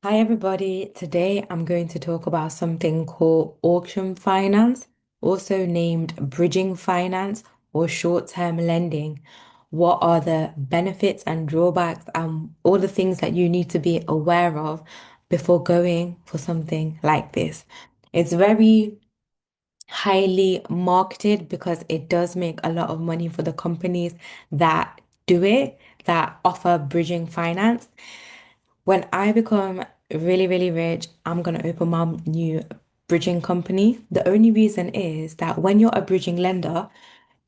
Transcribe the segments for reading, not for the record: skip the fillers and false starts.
Hi everybody. Today I'm going to talk about something called auction finance, also named bridging finance or short-term lending. What are the benefits and drawbacks and all the things that you need to be aware of before going for something like this? It's very highly marketed because it does make a lot of money for the companies that do it, that offer bridging finance. When I become really, really rich, I'm gonna open my new bridging company. The only reason is that when you're a bridging lender,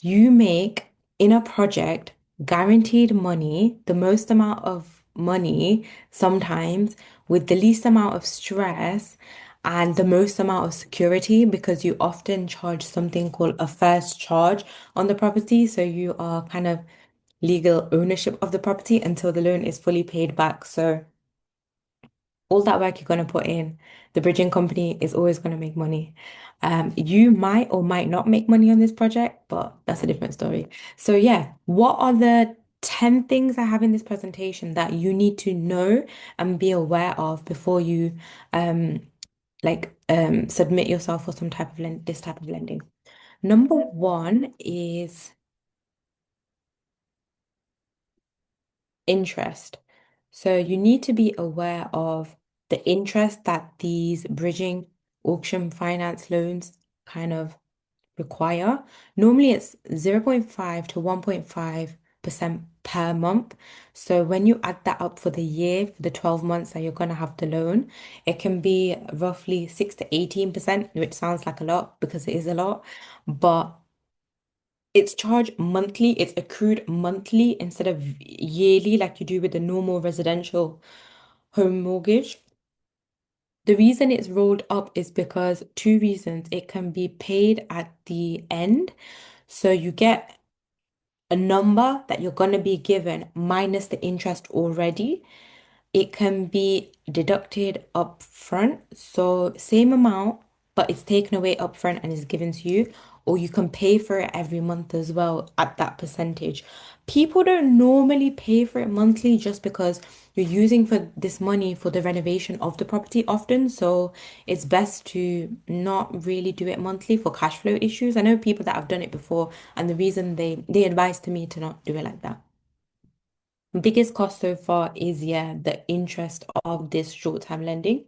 you make in a project guaranteed money, the most amount of money sometimes with the least amount of stress and the most amount of security because you often charge something called a first charge on the property. So you are kind of legal ownership of the property until the loan is fully paid back. So all that work you're going to put in, the bridging company is always going to make money. You might or might not make money on this project, but that's a different story. So yeah, what are the 10 things I have in this presentation that you need to know and be aware of before you submit yourself for some type of this type of lending? Number one is interest. So you need to be aware of the interest that these bridging auction finance loans kind of require. Normally it's 0.5 to 1.5% per month. So when you add that up for the year, for the 12 months that you're going to have the loan, it can be roughly 6 to 18%, which sounds like a lot because it is a lot. But it's charged monthly, it's accrued monthly instead of yearly like you do with the normal residential home mortgage. The reason it's rolled up is because two reasons. It can be paid at the end. So you get a number that you're going to be given minus the interest already. It can be deducted up front. So same amount, but it's taken away up front and is given to you. Or you can pay for it every month as well at that percentage. People don't normally pay for it monthly just because you're using for this money for the renovation of the property often. So it's best to not really do it monthly for cash flow issues. I know people that have done it before, and the reason they advise to me to not do it like that. Biggest cost so far is, yeah, the interest of this short-term lending.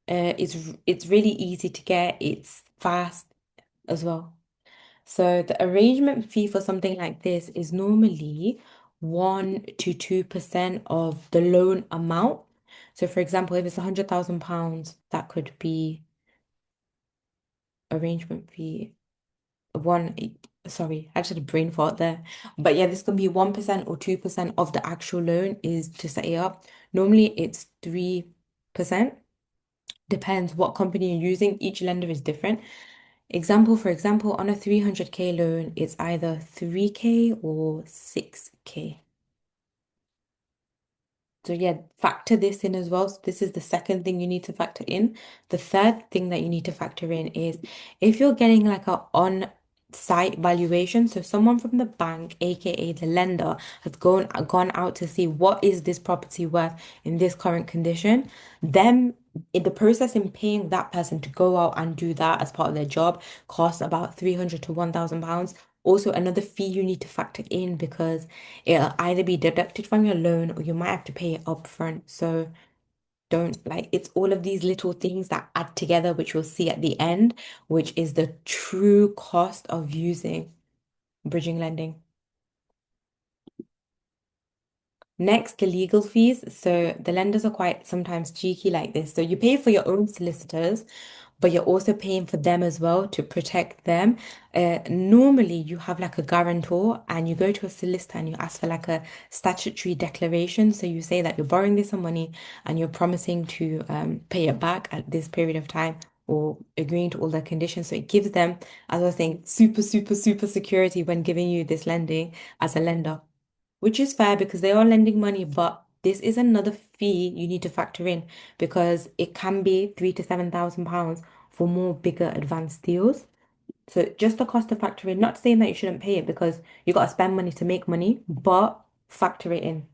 It's really easy to get. It's fast as well. So the arrangement fee for something like this is normally 1 to 2% of the loan amount. So for example, if it's £100,000, that could be arrangement fee one, sorry, I actually had a brain fart there. But yeah, this can be 1% or 2% of the actual loan is to set it up. Normally it's 3%. Depends what company you're using. Each lender is different. For example, on a 300K loan, it's either 3K or 6K. So yeah, factor this in as well. So this is the second thing you need to factor in. The third thing that you need to factor in is if you're getting like a on-site valuation, so someone from the bank, aka the lender, has gone out to see what is this property worth in this current condition, then in the process in paying that person to go out and do that as part of their job costs about 300 to £1,000. Also, another fee you need to factor in because it'll either be deducted from your loan or you might have to pay it upfront. So don't like it's all of these little things that add together, which we'll see at the end, which is the true cost of using bridging lending. Next, the legal fees. So the lenders are quite sometimes cheeky like this. So you pay for your own solicitors, but you're also paying for them as well to protect them. Normally, you have like a guarantor and you go to a solicitor and you ask for like a statutory declaration. So you say that you're borrowing this some money and you're promising to pay it back at this period of time or agreeing to all the conditions. So it gives them, as I was saying, super, super, super security when giving you this lending as a lender, which is fair because they are lending money, but this is another fee you need to factor in because it can be £3,000 to £7,000 for more bigger advanced deals. So just the cost to factor in, not saying that you shouldn't pay it because you got to spend money to make money, but factor it in.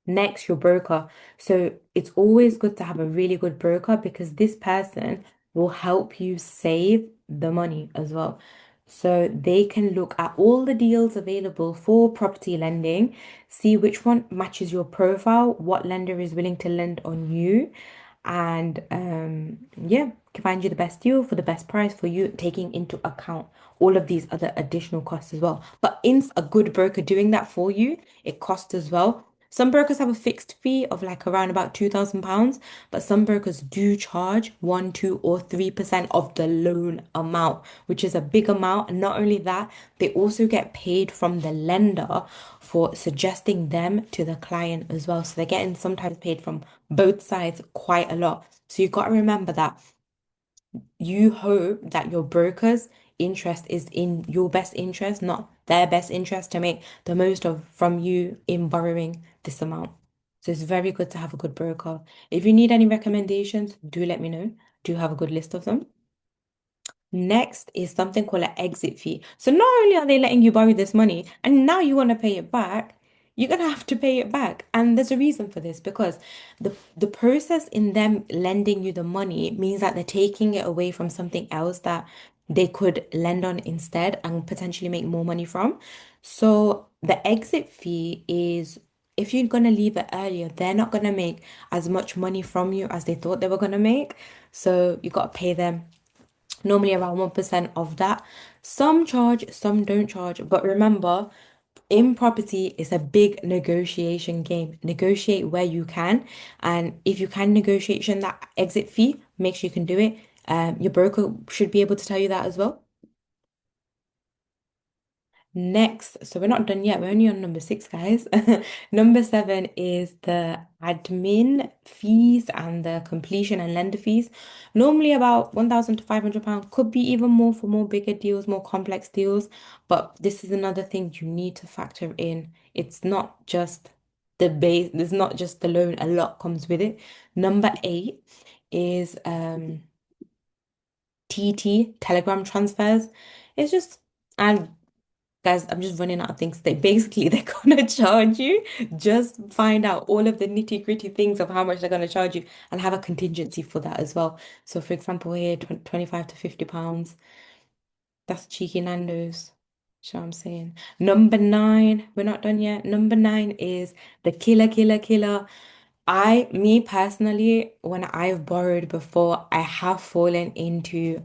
Next, your broker. So it's always good to have a really good broker because this person will help you save the money as well. So they can look at all the deals available for property lending, see which one matches your profile, what lender is willing to lend on you, and yeah, can find you the best deal for the best price for you, taking into account all of these other additional costs as well. But in a good broker doing that for you, it costs as well. Some brokers have a fixed fee of like around about £2,000, but some brokers do charge 1, 2, or 3% of the loan amount, which is a big amount. And not only that, they also get paid from the lender for suggesting them to the client as well. So they're getting sometimes paid from both sides quite a lot. So you've got to remember that you hope that your broker's interest is in your best interest, not their best interest, to make the most of from you in borrowing this amount. So it's very good to have a good broker. If you need any recommendations, do let me know. Do have a good list of them. Next is something called an exit fee. So not only are they letting you borrow this money and now you want to pay it back, you're gonna have to pay it back. And there's a reason for this because the process in them lending you the money means that they're taking it away from something else that they could lend on instead and potentially make more money from. So the exit fee is if you're gonna leave it earlier, they're not gonna make as much money from you as they thought they were gonna make. So you gotta pay them normally around 1% of that. Some charge, some don't charge. But remember, in property, it's a big negotiation game. Negotiate where you can. And if you can negotiation that exit fee, make sure you can do it. Your broker should be able to tell you that as well. Next, so we're not done yet. We're only on number six, guys. Number seven is the admin fees and the completion and lender fees. Normally about 1,000 to £500, could be even more for more bigger deals, more complex deals. But this is another thing you need to factor in. It's not just the base, it's not just the loan, a lot comes with it. Number eight is TT, Telegram transfers. It's just, and guys, I'm just running out of things. They're gonna charge you. Just find out all of the nitty-gritty things of how much they're gonna charge you and have a contingency for that as well. So for example, here, 25 to £50. That's cheeky Nando's. You know what I'm saying? Number nine, we're not done yet. Number nine is the killer. Me personally, when I've borrowed before, I have fallen into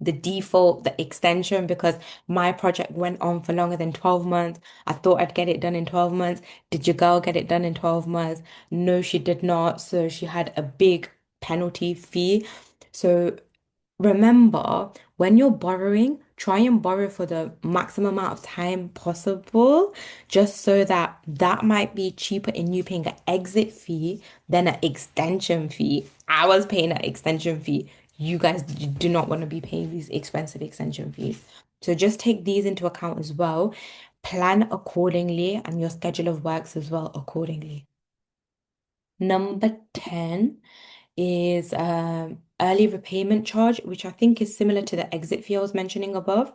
the default, the extension, because my project went on for longer than 12 months. I thought I'd get it done in 12 months. Did your girl get it done in 12 months? No, she did not. So she had a big penalty fee. So remember, when you're borrowing, try and borrow for the maximum amount of time possible, just so that that might be cheaper in you paying an exit fee than an extension fee. I was paying an extension fee. You guys do not want to be paying these expensive extension fees. So just take these into account as well. Plan accordingly and your schedule of works as well accordingly. Number 10 is early repayment charge, which I think is similar to the exit fee I was mentioning above.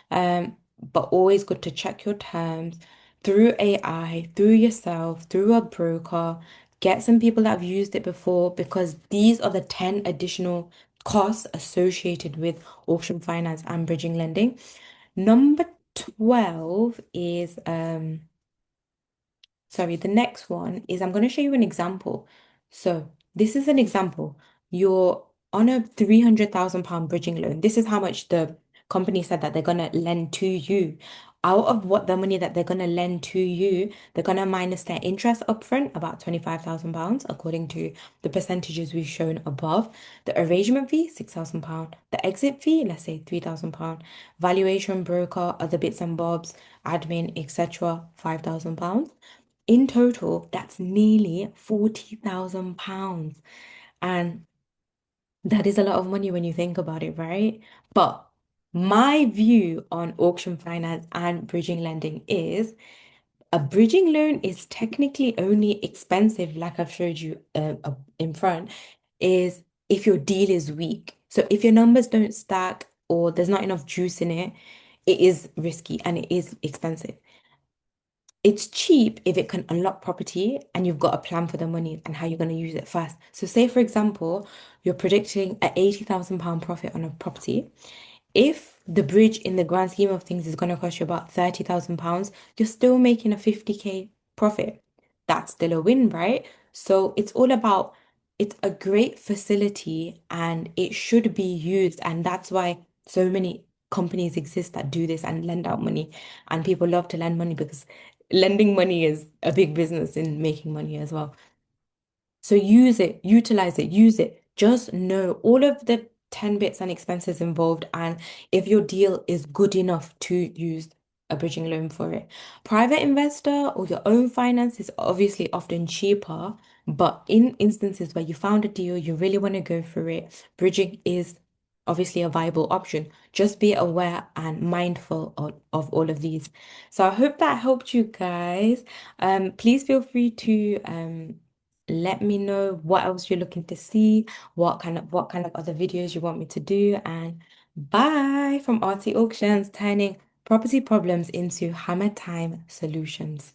But always good to check your terms through AI, through yourself, through a broker. Get some people that have used it before because these are the 10 additional costs associated with auction finance and bridging lending. Number 12 is sorry, the next one is I'm going to show you an example. So this is an example. You're on a £300,000 bridging loan. This is how much the company said that they're going to lend to you. Out of what the money that they're going to lend to you, they're going to minus their interest upfront, about £25,000, according to the percentages we've shown above. The arrangement fee, £6,000. The exit fee, let's say £3,000. Valuation broker, other bits and bobs, admin, etc., £5,000. In total, that's nearly £40,000. And that is a lot of money when you think about it, right? But my view on auction finance and bridging lending is a bridging loan is technically only expensive, like I've showed you in front, is if your deal is weak. So if your numbers don't stack or there's not enough juice in it, it is risky and it is expensive. it's cheap if it can unlock property and you've got a plan for the money and how you're going to use it first. So, say for example, you're predicting a £80,000 profit on a property. If the bridge in the grand scheme of things is going to cost you about £30,000, you're still making a 50K profit. That's still a win, right? So it's all about it's a great facility and it should be used. And that's why so many companies exist that do this and lend out money. And people love to lend money because lending money is a big business in making money as well. So use it, utilize it, use it. Just know all of the 10 bits and expenses involved, and if your deal is good enough to use a bridging loan for it. Private investor or your own finance is obviously often cheaper, but in instances where you found a deal, you really want to go for it, bridging is obviously a viable option. Just be aware and mindful of all of these. So I hope that helped you guys. Please feel free to let me know what else you're looking to see, what kind of other videos you want me to do, and bye from RT Auctions, turning property problems into hammer time solutions.